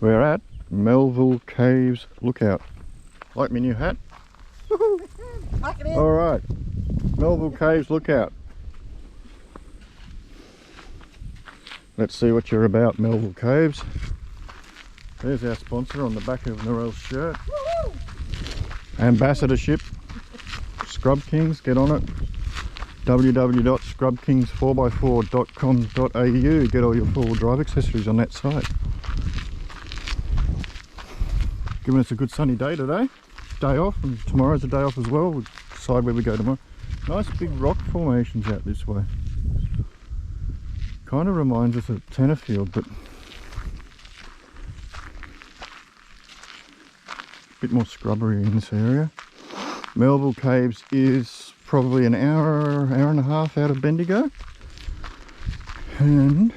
We're at Melville Caves Lookout. Like my new hat? Alright, Melville Caves Lookout. Let's see what you're about, Melville Caves. There's our sponsor on the back of Narelle's shirt. Ambassadorship. Scrub Kings, get on it. www.scrubkings4x4.com.au. Get all your four-wheel drive accessories on that site. Giving us a good sunny day today. Day off, and tomorrow's a day off as well. We'll decide where we go tomorrow. Nice big rock formations out this way. Kind of reminds us of Tenterfield, but a bit more scrubbery in this area. Melville Caves is probably an hour and a half out of Bendigo, and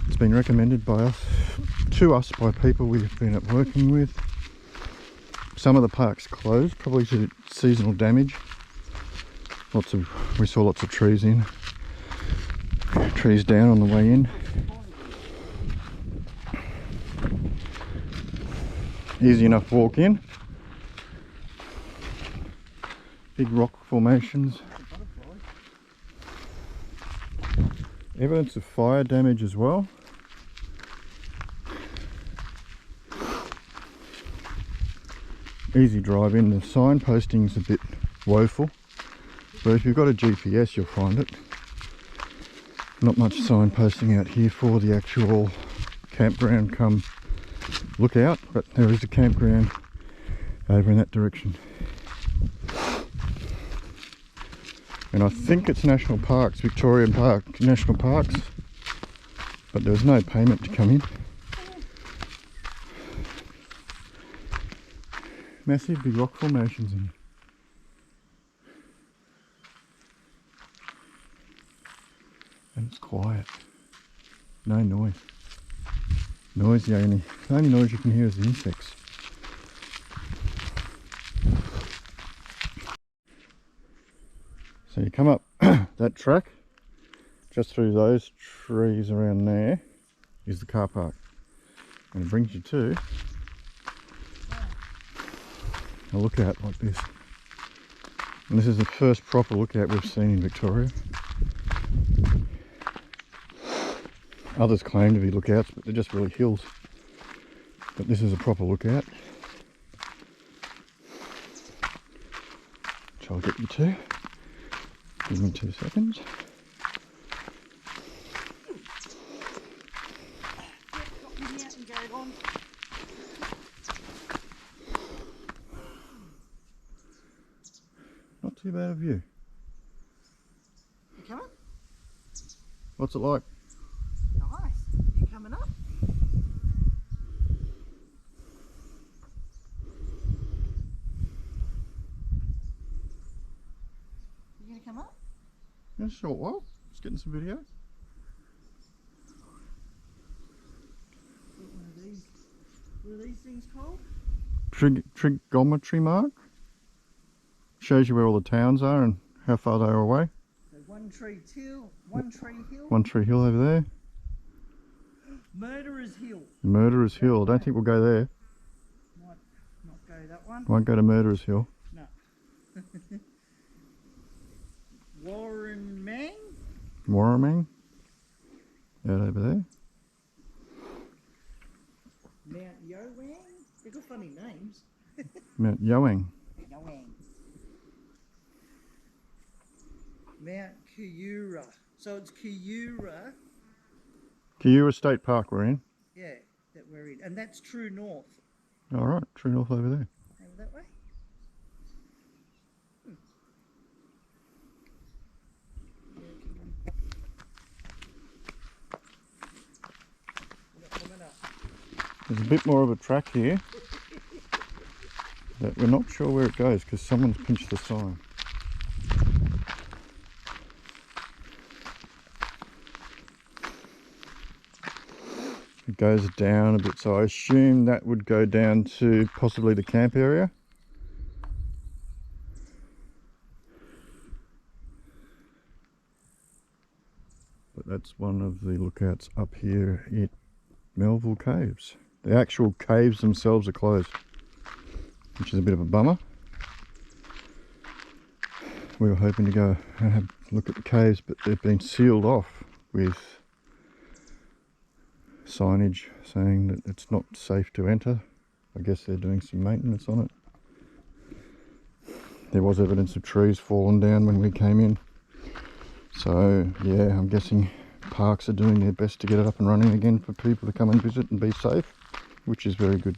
it's been recommended to us by people we've been working with. Some of the park's closed, probably to seasonal damage. We saw lots of trees down on the way in. Easy enough walk in. Big rock formations. Evidence of fire damage as well. Easy drive in. The signposting's a bit woeful, but if you've got a GPS you'll find it. Not much signposting out here for the actual campground come lookout, but there is a campground over in that direction. And I think it's national parks, Victorian Park, national parks, but there's no payment to come in. Massive big rock formations in here. And it's quiet. No noise. The only noise you can hear is the insects. So you come up that track, just through those trees around there is the car park. And it brings you to a lookout like this. And this is the first proper lookout we've seen in Victoria. Others claim to be lookouts, but they're just really hills. But this is a proper lookout, which I'll get you to. Give me 2 seconds. Not too bad a view. You coming? What's it like? Nice. You coming up? You gonna come up? In a short while. Just getting some video. What are these things called? Trigonometry mark. Shows you where all the towns are and how far they are away. So One Tree Hill. One Tree Hill over there. Murderer's Hill. Murderer's Hill. I don't think we'll go there. Might not go that one. Won't go to Murderer's Hill. No. Warramang. Warramang. Out over there. Mount Yoang. They've got funny names. Mount Yoang. Yoang. Mount Kiyura. So it's Kiyura. Kiyura State Park we're in. Yeah, that we're in. And that's true north. Alright, true north over there. Over that way? There's a bit more of a track here, but we're not sure where it goes because someone's pinched the sign. It goes down a bit, so I assume that would go down to possibly the camp area. But that's one of the lookouts up here at Melville Caves. The actual caves themselves are closed, which is a bit of a bummer. We were hoping to go and have a look at the caves, but they've been sealed off with signage saying that it's not safe to enter. I guess they're doing some maintenance on it. There was evidence of trees falling down when we came in. So yeah, I'm guessing parks are doing their best to get it up and running again for people to come and visit and be safe, which is very good.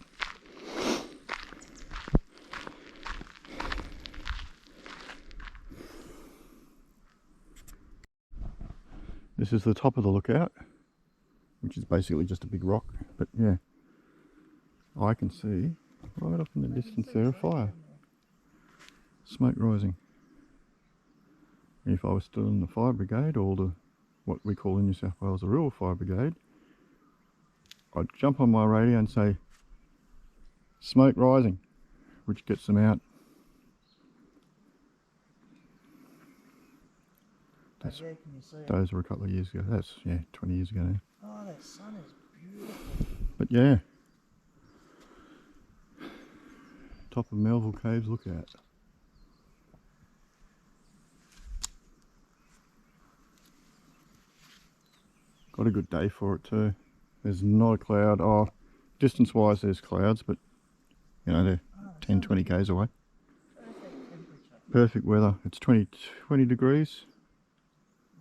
This is the top of the lookout, which is basically just a big rock, but yeah, I can see right off in the distance there a fire. Smoke rising. If I was still in the fire brigade, or the what we call in New South Wales the rural fire brigade, I'd jump on my radio and say smoke rising, which gets them out. That's, can you see it? Those were a couple of years ago. That's, yeah, 20 years ago now. Oh, that sun is beautiful. But yeah, top of Melville Caves lookout. Got a good day for it too. There's not a cloud. Oh, distance wise there's clouds, but you know, they're 10, 20 k's away. Perfect temperature. Perfect weather. It's 20 degrees.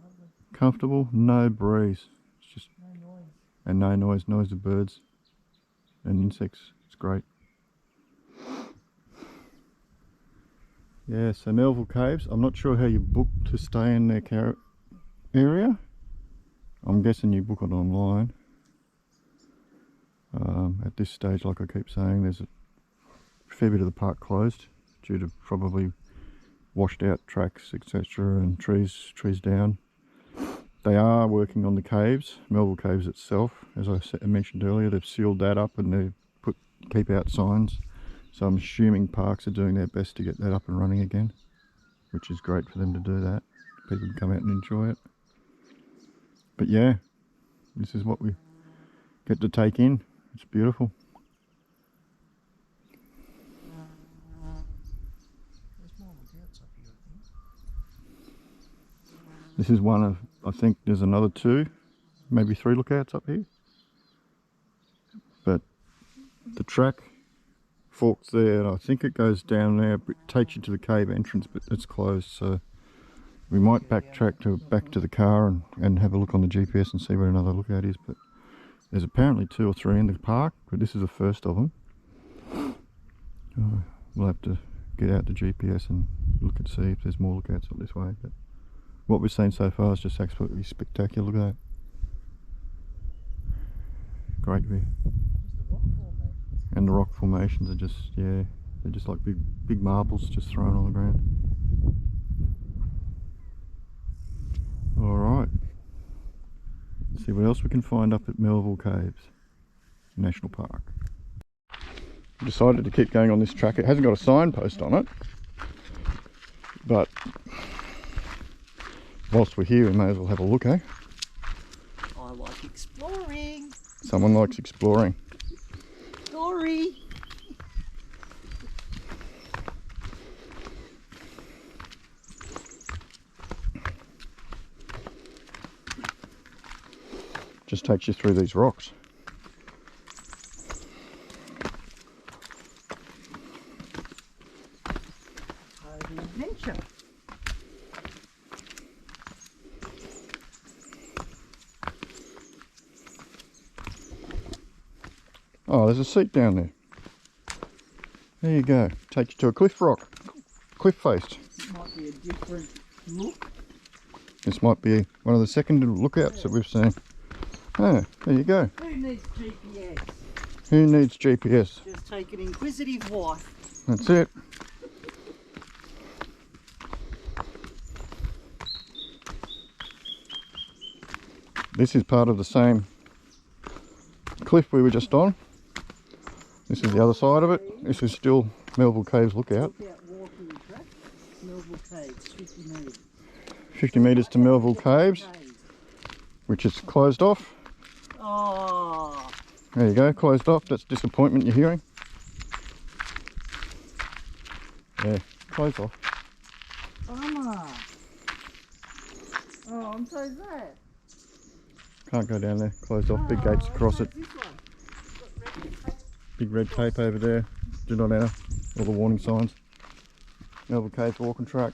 Lovely. Comfortable, no breeze. It's just No noise. and no noise. Noise of birds and insects. It's great. Yeah, so Melville Caves. I'm not sure how you book to stay in their area. I'm guessing you book it online. At this stage, like I keep saying, there's a fair bit of the park closed due to probably washed out tracks, etc., and trees down. They are working on the caves, Melville Caves itself. As I mentioned earlier, they've sealed that up and they've put keep out signs. So I'm assuming parks are doing their best to get that up and running again, which is great for them to do that. People can come out and enjoy it. But yeah, this is what we get to take in. It's beautiful. There's more lookouts up here, I think. This is one of, I think there's another 2, maybe 3 lookouts up here. But the track forks there, and I think it goes down there, but it takes you to the cave entrance, but it's closed, so we might backtrack back to the car and have a look on the GPS and see where another lookout is. But there's apparently 2 or 3 in the park, but this is the first of them. We'll have to get out the GPS and look and see if there's more lookouts up this way. But what we've seen so far is just absolutely spectacular. Look at that. Great view. Just the rock formation. And the rock formations are just, yeah, they're just like big marbles just thrown on the ground. Alright, let's see what else we can find up at Melville Caves National Park. Decided to keep going on this track. It hasn't got a signpost on it, but whilst we're here we may as well have a look, eh? I like exploring. Someone likes exploring. Story. Just takes you through these rocks. Part of the adventure. Oh, there's a seat down there. There you go. Takes you to a cliff rock. Cliff face. Might be a different look. This might be one of the second lookouts that we've seen. Oh, there you go. Who needs GPS? Who needs GPS? Just take an inquisitive wife. That's it. This is part of the same cliff we were just on. This is the other side of it. This is still Melville Caves lookout. Lookout walking track. Melville Caves, 50 metres. 50 metres to Melville Caves, which is closed off. Oh, There you go, closed off. That's disappointment you're hearing. Yeah, closed off. Bummer. Oh, I'm so sad. Can't go down there, closed off. Big gates across it. This one. Big red tape over there. Do not enter. All the warning signs. Melville Caves walking track.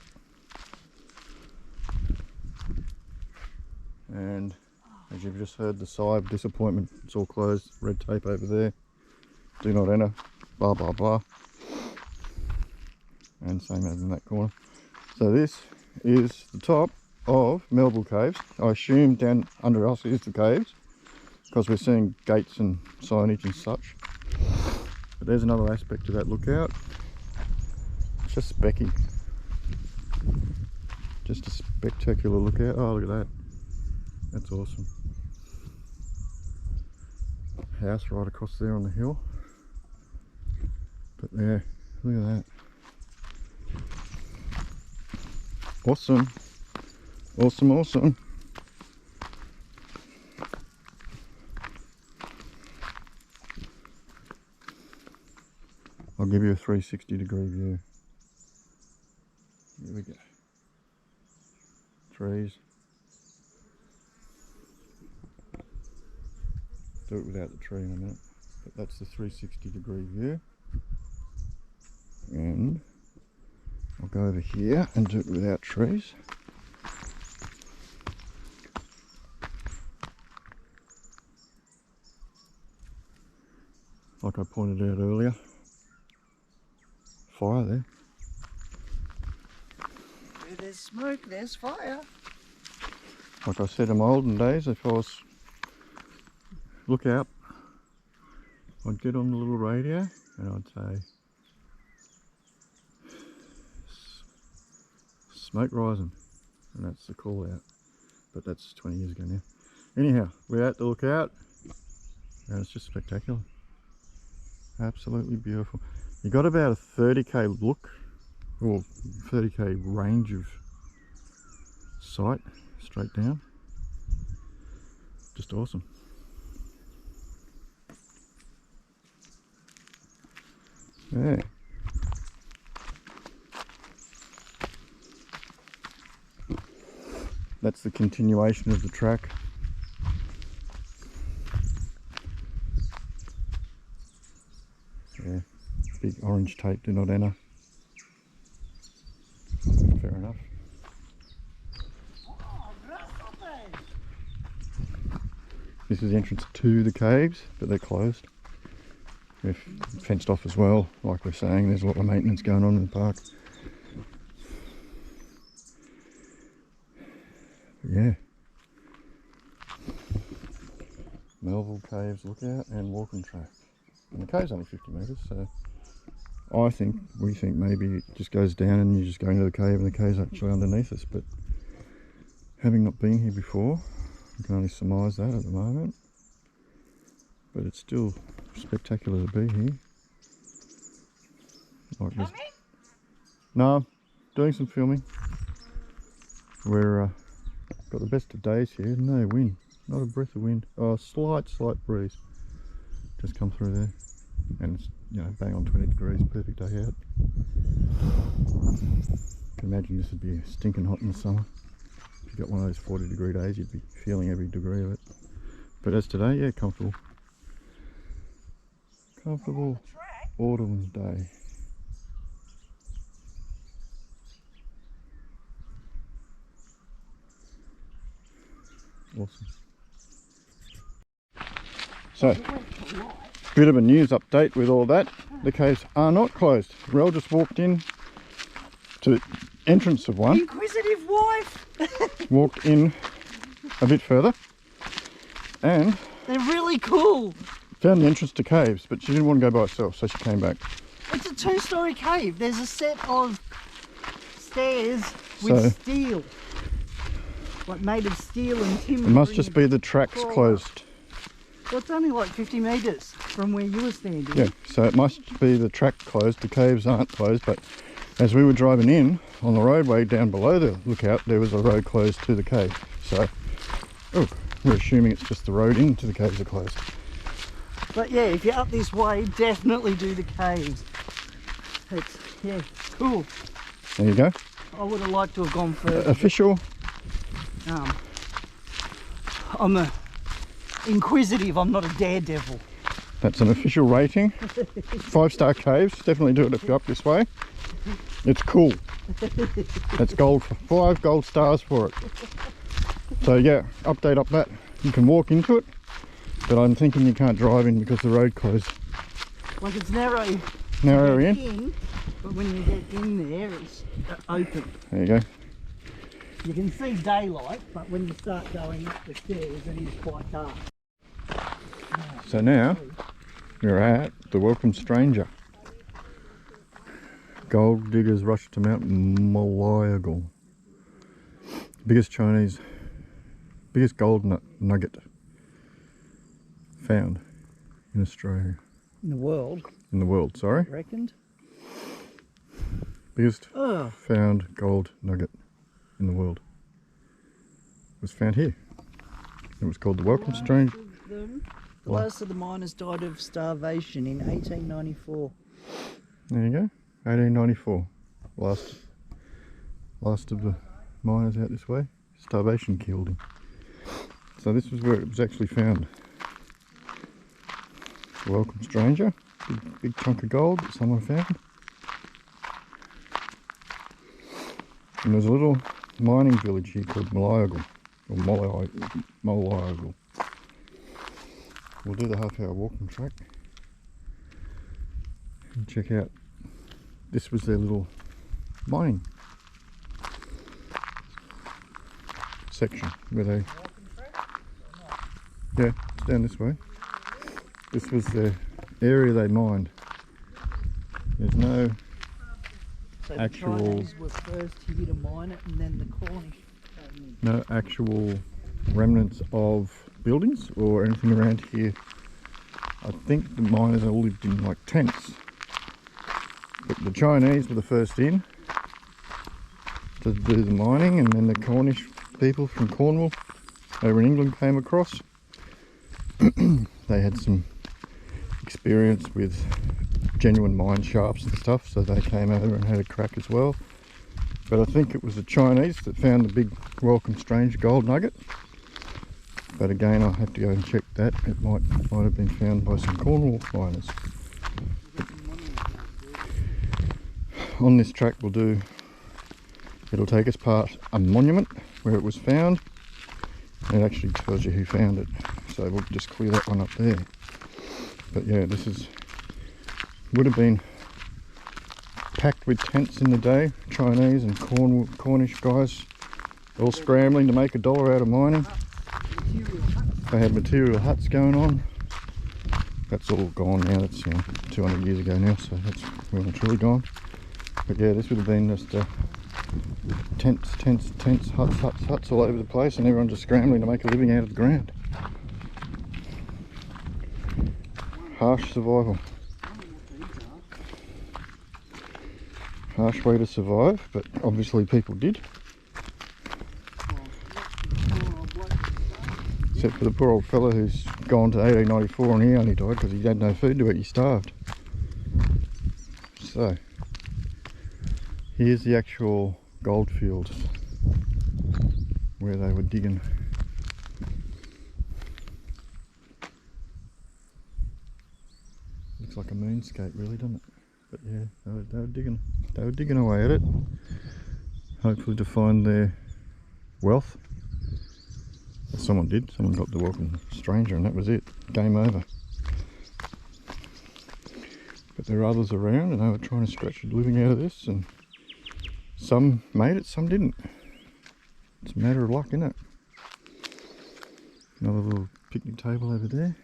And as you've just heard, the sigh of disappointment. It's all closed. Red tape over there. Do not enter. Blah blah blah. And same over in that corner. So this is the top of Melville Caves. I assume down under us is the caves, because we're seeing gates and signage and such. But there's another aspect to that lookout. It's just specky. Just a spectacular lookout. Oh, look at that. That's awesome. House right across there on the hill. But there, look at that. Awesome. Awesome, awesome. I'll give you a 360-degree view. Here we go. Trees. Do it without the tree in a minute. But that's the 360-degree view. And I'll go over here and do it without trees. Like I pointed out earlier, fire there. Where there's smoke, there's fire. Like I said in my olden days, if I was look out, I'd get on the little radio and I'd say, smoke rising, and that's the call out. But that's 20 years ago now. Anyhow, we're at the lookout and it's just spectacular. Absolutely beautiful. You got about a 30k look, or 30k range of sight straight down. Just awesome. Yeah. That's the continuation of the track. Yeah, big orange tape, do not enter. Fair enough. This is the entrance to the caves, but they're closed. They're fenced off as well, like we're saying. There's a lot of maintenance going on in the park. But yeah. Melville Caves lookout and walking track. And the cave's only 50 metres, so we think maybe it just goes down and you just go into the cave and the cave's actually underneath us. But having not been here before, I can only surmise that at the moment. But it's still spectacular to be here. Like this. No, doing some filming. We're got the best of days here. No wind, not a breath of wind. Oh, slight breeze. Just come through there, and it's, you know, bang on 20 degrees, perfect day out. Can imagine this would be stinking hot in the summer. If you got one of those 40-degree days, you'd be feeling every degree of it. But as today, yeah, comfortable autumn day. Awesome. So, bit of a news update with all that. The caves are not closed. Rel just walked in to the entrance of one. Inquisitive wife! Walked in a bit further and They're really cool. found the entrance to caves, but she didn't want to go by herself, so she came back. It's a 2-story cave. There's a set of stairs with steel. Like made of steel and timber. It must just be the tracks closed. Well, it's only like 50 metres from where you were standing. Yeah, so it must be the track closed. The caves aren't closed, but as we were driving in on the roadway down below the lookout, there was a road closed to the cave. So, we're assuming it's just the road into the caves are closed. But yeah, if you're up this way, definitely do the caves. It's cool. There you go. I would have liked to have gone further. Official. I'm a inquisitive, I'm not a daredevil. That's an official rating. 5-star caves. Definitely do it if you're up this way. It's cool. That's gold for 5 gold stars for it. So yeah, update up that. You can walk into it, but I'm thinking you can't drive in because the road closed. Like it's narrow. Narrow in. But when you get in there, it's open. There you go. You can see daylight, but when you start going up the stairs, it is quite dark. So now we're at the Welcome Stranger. Gold diggers rush to Mount Melville. Biggest gold nugget found in Australia. In the world? In the world, sorry. Reckoned? Biggest found gold nugget in the world. It was found here. It was called the Welcome Stranger. The last of the miners died of starvation in 1894. There you go. 1894. Last of the miners out this way. Starvation killed him. So this was where it was actually found. The Welcome Stranger. Big chunk of gold that someone found. And there's a little mining village here called Melville. Or Melville. We'll do the half-hour walking track and check out. This was their little mining section where they. Yeah, it's down this way. This was the area they mined. There's no actual. The Chinese were first here to mine it, and then the Cornish came in. No actual remnants of buildings or anything around here. I think the miners all lived in like tents, but the Chinese were the first in to do the mining, and then the Cornish people from Cornwall over in England came across. They had some experience with genuine mine shafts and stuff, so they came over and had a crack as well. But I think it was the Chinese that found the big Welcome Stranger gold nugget. But again, I'll have to go and check that. It might have been found by some Cornwall miners. On this track it'll take us past a monument where it was found. It actually tells you who found it. So we'll just clear that one up there. But yeah, would have been packed with tents in the day. Chinese and Cornish guys all scrambling to make $1 out of mining. They had material huts going on. That's all gone now. That's 200 years ago now, so that's well and truly gone. But yeah, this would have been just tents, huts all over the place, and everyone just scrambling to make a living out of the ground. Harsh survival. Harsh way to survive, but obviously people did. Except for the poor old fella who's gone to 1894 and he only died because he had no food to eat, he starved. So, here's the actual gold fields where they were digging. Looks like a moonscape really, doesn't it? But yeah, they were digging away at it, hopefully to find their wealth. Well, someone did. Someone got the Welcome Stranger, and that was it. Game over. But there are others around, and they were trying to scratch a living out of this, and some made it, some didn't. It's a matter of luck, isn't it? Another little picnic table over there,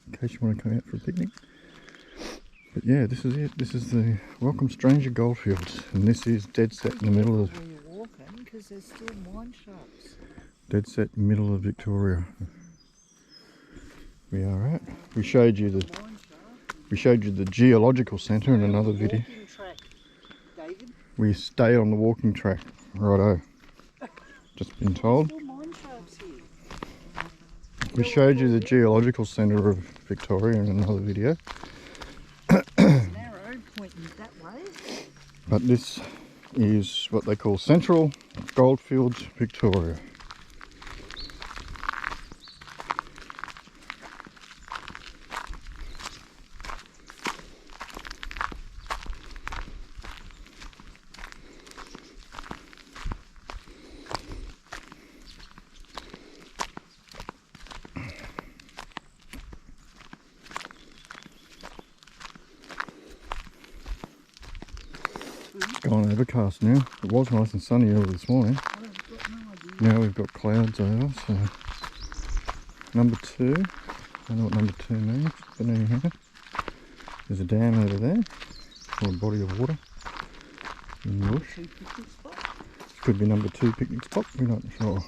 in case you want to come out for a picnic. But yeah, this is it. This is the Welcome Stranger goldfields, and this is dead set in the middle of. Where you're walking, because there's still mine shafts. Dead set middle of Victoria. We are at. We showed you the geological centre in another video. Track, David. We stay on the walking track. Righto. Just been told. Still mine shafts here. We showed you the geological centre of Victoria in another video. There's an arrow pointing that way. But this is what they call Central Goldfields, Victoria. It's gone overcast now. It was nice and sunny early this morning. Now we've got clouds over, so number 2, I don't know what number 2 means, but anyhow, there's a dam over there, or a body of water in the bush. Could be number 2 picnic spot, we're not sure.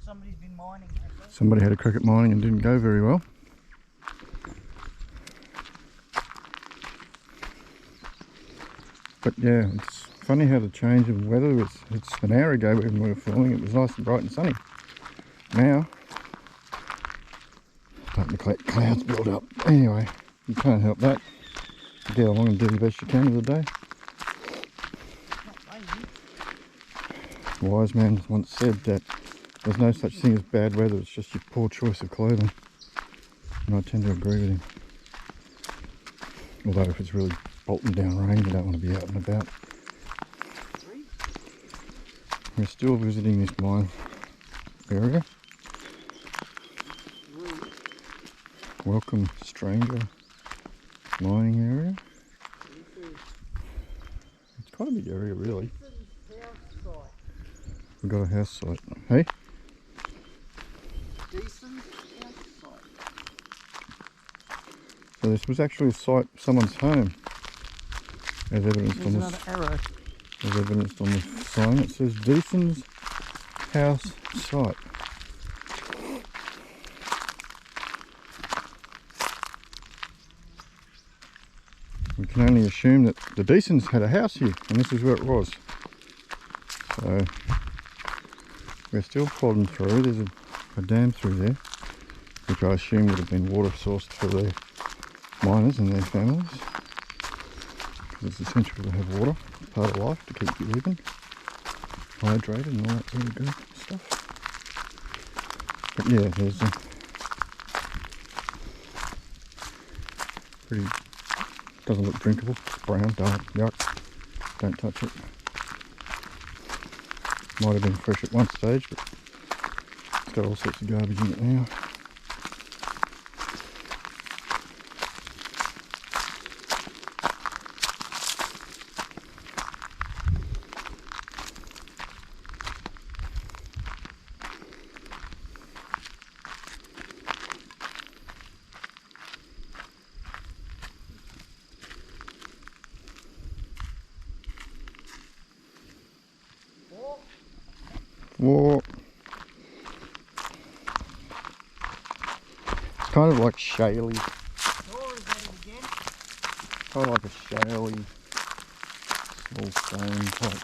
Somebody's been mining. Somebody had a crack at mining and didn't go very well. But yeah, it's funny how the change of weather is. It's an hour ago when we were filming, it was nice and bright and sunny. Now, starting to collect clouds build up. Anyway, you can't help that. You get along and do the best you can of the day. A wise man once said that there's no such thing as bad weather, it's just your poor choice of clothing. And I tend to agree with him. Although if it's really bolting down rain, you don't want to be out and about. We're still visiting this mine area. Welcome stranger mining area. It's quite a big area really. We've got a house site. Hey? So this was actually a site, someone's home, as evidenced on this. Arrow. As evidenced on the sign, it says Deason's house site. We can only assume that the Deasons had a house here, and this is where it was. So we're still plodding through. There's a dam through there, which I assume would have been water sourced for their miners and their families. Because it's essential to have water, it's part of life to keep you living, hydrated and all that sort of good stuff. But yeah, there's a pretty, doesn't look drinkable, it's brown, dark, yuck, don't touch it. Might have been fresh at one stage, but it's got all sorts of garbage in it now. Whoa. It's kind of like shaly. Kind of like a shaly, small stone type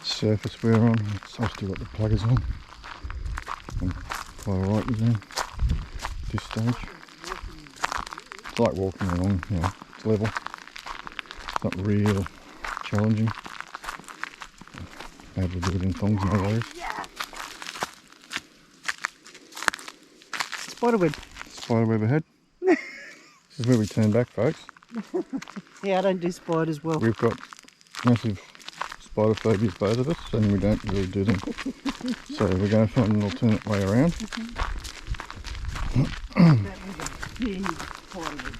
surface we're on. I've still got the pluggers on. I'm quite alright with them at this stage. It's like walking along, you know, it's level. It's not real challenging. Able to do it in thongs, no worries. Spiderweb. Spiderweb ahead. This is where we turn back, folks. Yeah, I don't do spiders well. We've got massive spider phobias, both of us, and we don't really do them. So we're going to find an alternate way around. That was a big spiderweb.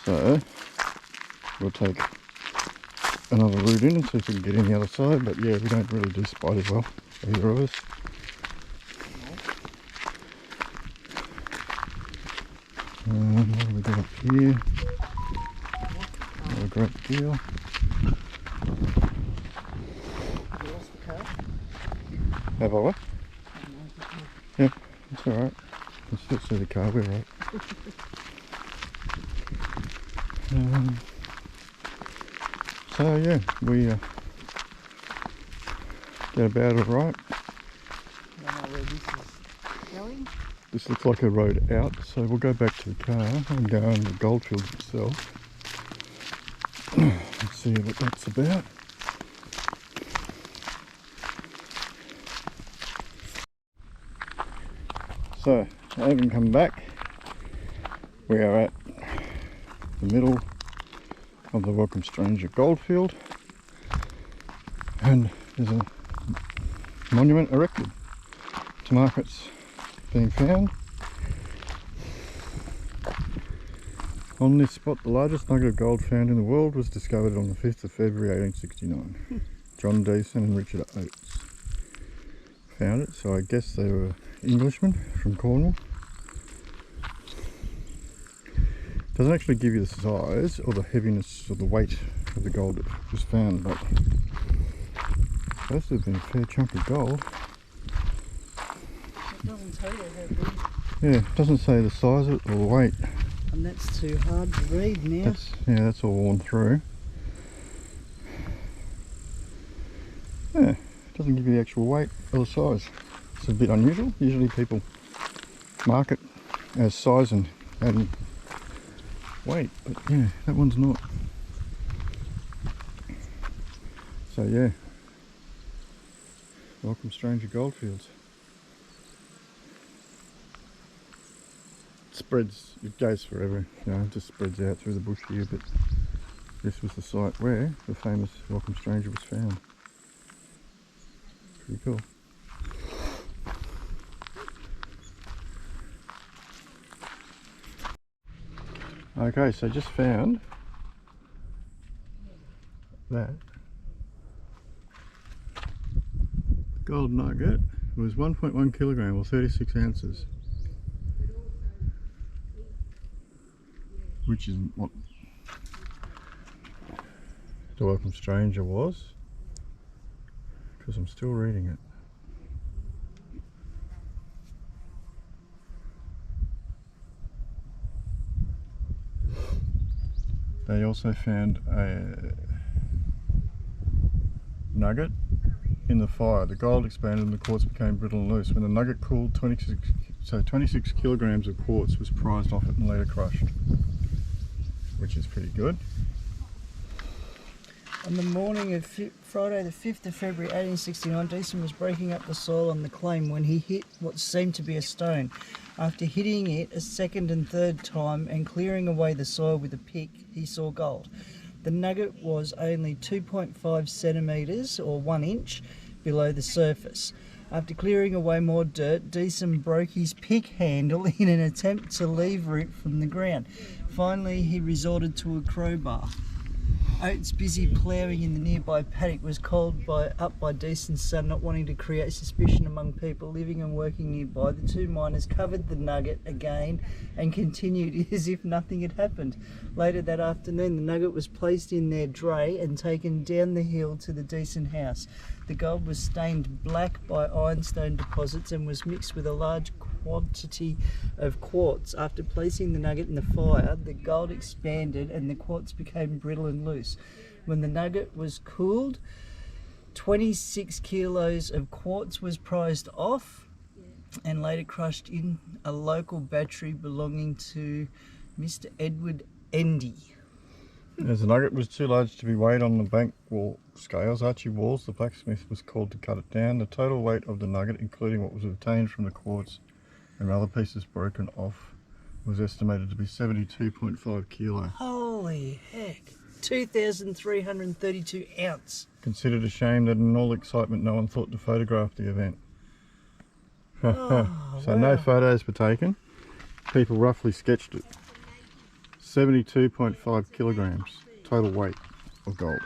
So we'll take another route in and see if we can get in the other side, but yeah, we don't really do spiders well, either of us. What have we got up here? Not a great deal. Have I what? Yeah. It's alright. You can still see the car, we're right. So yeah, we get about alright. I don't know where this is going. This looks like a road out, so we'll go back to the car and go on the goldfields itself. Let's see what that's about. So, having come back, we are at the middle of the Welcome Stranger Goldfield, and there's a monument erected to mark its being found. On this spot, the largest nugget of gold found in the world was discovered on the 5th of February 1869. John Deason and Richard Oates found it, so I guess they were Englishmen from Cornwall. Doesn't actually give you the size or the heaviness or the weight of the gold that was found, but it's supposed to have been a fair chunk of gold. It doesn't tell you how big. Yeah, it doesn't say the size of it or the weight. And that's too hard to read now. That's all worn through. Yeah, it doesn't give you the actual weight or the size. It's a bit unusual. Usually people mark it as size and weight, but yeah, that one's not. So yeah, Welcome Stranger Goldfields. It goes forever, you know, it just spreads out through the bush here, but this was the site where the famous Welcome Stranger was found. Pretty cool. Okay, so just found that gold nugget was 1.1 kilogram or 36 ounces. Which is what the Welcome Stranger was, because I'm still reading it. They also found a nugget in the fire. The gold expanded and the quartz became brittle and loose. When the nugget cooled, 26 kilograms of quartz was prized off it and later crushed, which is pretty good. On the morning of Friday the 5th of February 1869, Deason was breaking up the soil on the claim when he hit what seemed to be a stone. After hitting it a second and third time and clearing away the soil with a pick, he saw gold. The nugget was only 2.5 centimetres or 1 inch below the surface. After clearing away more dirt, Deason broke his pick handle in an attempt to lever it from the ground. Finally, he resorted to a crowbar. Oates, busy ploughing in the nearby paddock, was called up by Deason's son, not wanting to create suspicion among people living and working nearby. The two miners covered the nugget again and continued as if nothing had happened. Later that afternoon, the nugget was placed in their dray and taken down the hill to the Deason house. The gold was stained black by ironstone deposits and was mixed with a large quantity of quartz. After placing the nugget in the fire, the gold expanded and the quartz became brittle and loose. When the nugget was cooled, 26 kilos of quartz was prized off and later crushed in a local battery belonging to Mr. Edward Endy. As the nugget was too large to be weighed on the bank wall scales, Archie Walls, the blacksmith, was called to cut it down. The total weight of the nugget, including what was obtained from the quartz and other pieces broken off, was estimated to be 72.5 kilo. Holy heck! 2,332 ounce. Considered a shame that in all excitement no one thought to photograph the event. Oh, So wow. no photos were taken. People roughly sketched it. 72.5 kilograms total weight of gold.